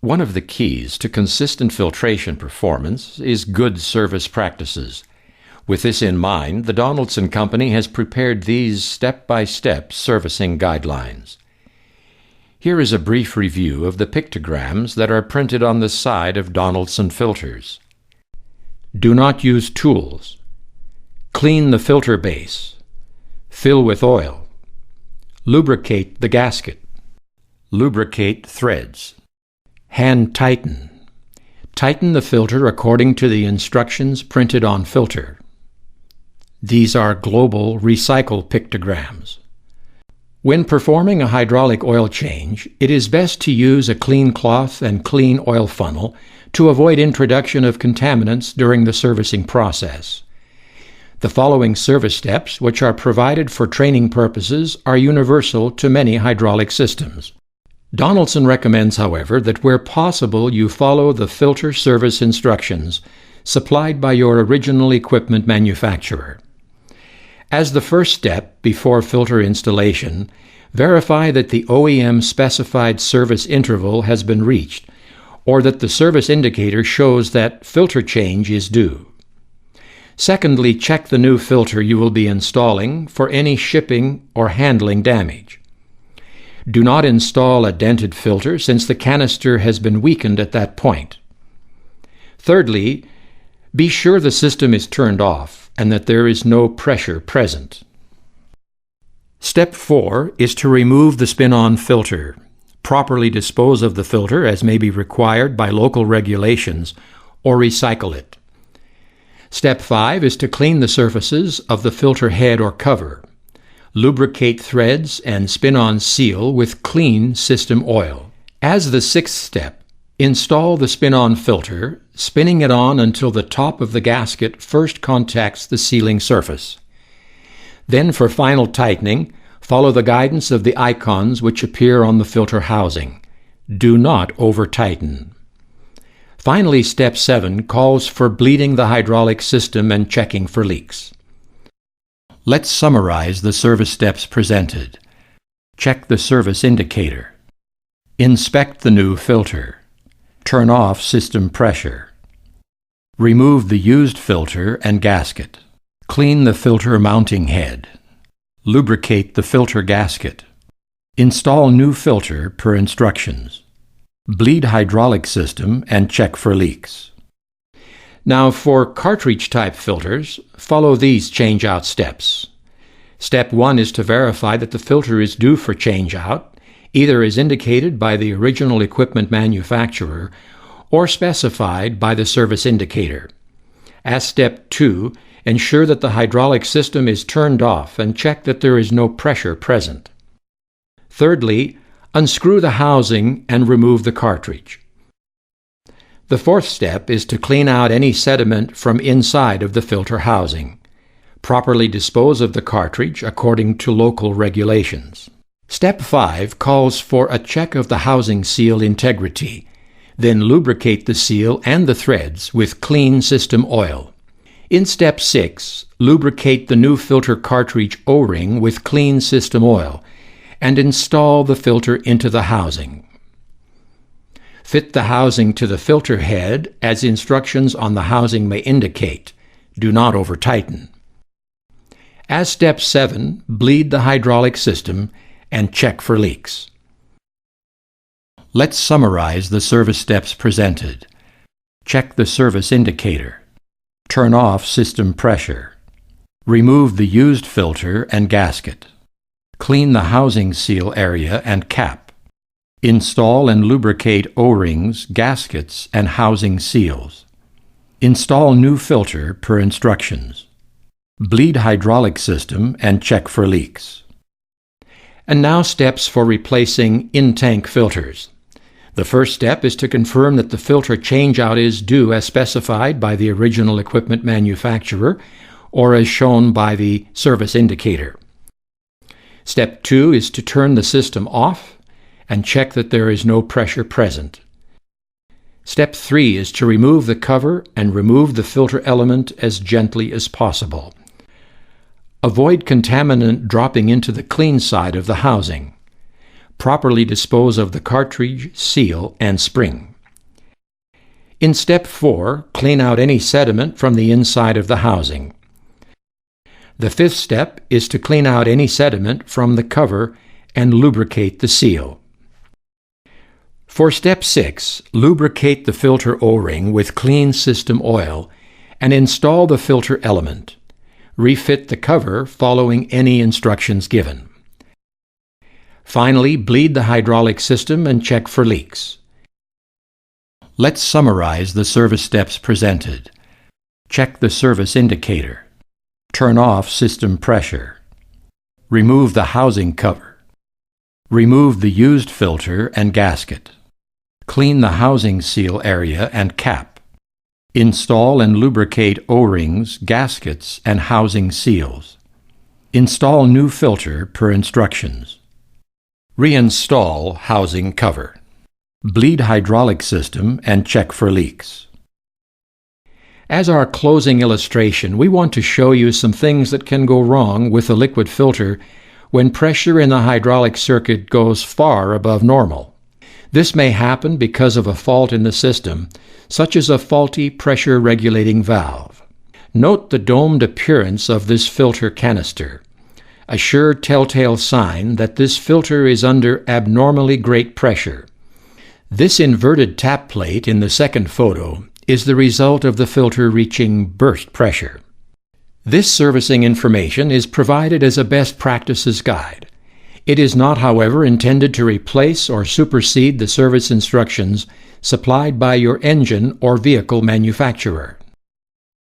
One of the keys to consistent filtration performance is good service practices. With this in mind, the Donaldson Company has prepared these step-by-step servicing guidelines. Here is a brief review of the pictograms that are printed on the side of Donaldson filters. Do not use tools. Clean the filter base. Fill with oil. Lubricate the gasket. Lubricate threads. Hand tighten. Tighten the filter according to the instructions printed on filter. These are global recycle pictograms. When performing a hydraulic oil change, it is best to use a clean cloth and clean oil funnel to avoid introduction of contaminants during the servicing process. The following service steps, which are provided for training purposes, are universal to many hydraulic systems. Donaldson recommends, however, that where possible you follow the filter service instructions supplied by your original equipment manufacturer. As the first step before filter installation, verify that the OEM specified service interval has been reached, or that the service indicator shows that filter change is due. Secondly, check the new filter you will be installing for any shipping or handling damage. Do not install a dented filter since the canister has been weakened at that point. Thirdly, be sure the system is turned off and that there is no pressure present. Step 4 is to remove the spin-on filter. Properly dispose of the filter as may be required by local regulations, or recycle it. Step 5 is to clean the surfaces of the filter head or cover. Lubricate threads and spin-on seal with clean system oil. As the sixth step, install the spin-on filter, spinning it on until the top of the gasket first contacts the sealing surface. Then for final tightening, follow the guidance of the icons which appear on the filter housing. Do not over-tighten. Finally, step 7 calls for bleeding the hydraulic system and checking for leaks. Let's summarize the service steps presented. Check the service indicator. Inspect the new filter. Turn off system pressure. Remove the used filter and gasket. Clean the filter mounting head. Lubricate the filter gasket. Install new filter per instructions. Bleed hydraulic system and check for leaks. Now for cartridge-type filters, follow these change-out steps. Step 1 is to verify that the filter is due for change-out, either as indicated by the original equipment manufacturer or specified by the service indicator. As step 2, ensure that the hydraulic system is turned off and check that there is no pressure present. Thirdly, unscrew the housing and remove the cartridge. The fourth step is to clean out any sediment from inside of the filter housing. Properly dispose of the cartridge according to local regulations. Step 5 calls for a check of the housing seal integrity. Then lubricate the seal and the threads with clean system oil. In step 6, lubricate the new filter cartridge O-ring with clean system oil and install the filter into the housing. Fit the housing to the filter head as instructions on the housing may indicate. Do not over-tighten. As step 7, bleed the hydraulic system and check for leaks. Let's summarize the service steps presented. Check the service indicator. Turn off system pressure. Remove the used filter and gasket. Clean the housing seal area and cap. Install and lubricate O-rings, gaskets, and housing seals. Install new filter per instructions. Bleed hydraulic system and check for leaks. And now steps for replacing in-tank filters. The first step is to confirm that the filter changeout is due as specified by the original equipment manufacturer or as shown by the service indicator. Step 2 is to turn the system off and check that there is no pressure present. Step 3 is to remove the cover and remove the filter element as gently as possible. Avoid contaminant dropping into the clean side of the housing. Properly dispose of the cartridge, seal, and spring. In Step 4, clean out any sediment from the inside of the housing. The fifth step is to clean out any sediment from the cover and lubricate the seal. For Step 6, lubricate the filter O-ring with clean system oil and install the filter element. Refit the cover following any instructions given. Finally, bleed the hydraulic system and check for leaks. Let's summarize the service steps presented. Check the service indicator. Turn off system pressure. Remove the housing cover. Remove the used filter and gasket. Clean the housing seal area and cap. Install and lubricate O-rings, gaskets, and housing seals. Install new filter per instructions. Reinstall housing cover. Bleed hydraulic system and check for leaks. As our closing illustration, we want to show you some things that can go wrong with the liquid filter when pressure in the hydraulic circuit goes far above normal. This may happen because of a fault in the system, such as a faulty pressure regulating valve. Note the domed appearance of this filter canister, a sure telltale sign that this filter is under abnormally great pressure. This inverted tap plate in the second photo is the result of the filter reaching burst pressure. This servicing information is provided as a best practices guide. It is not, however, intended to replace or supersede the service instructions supplied by your engine or vehicle manufacturer.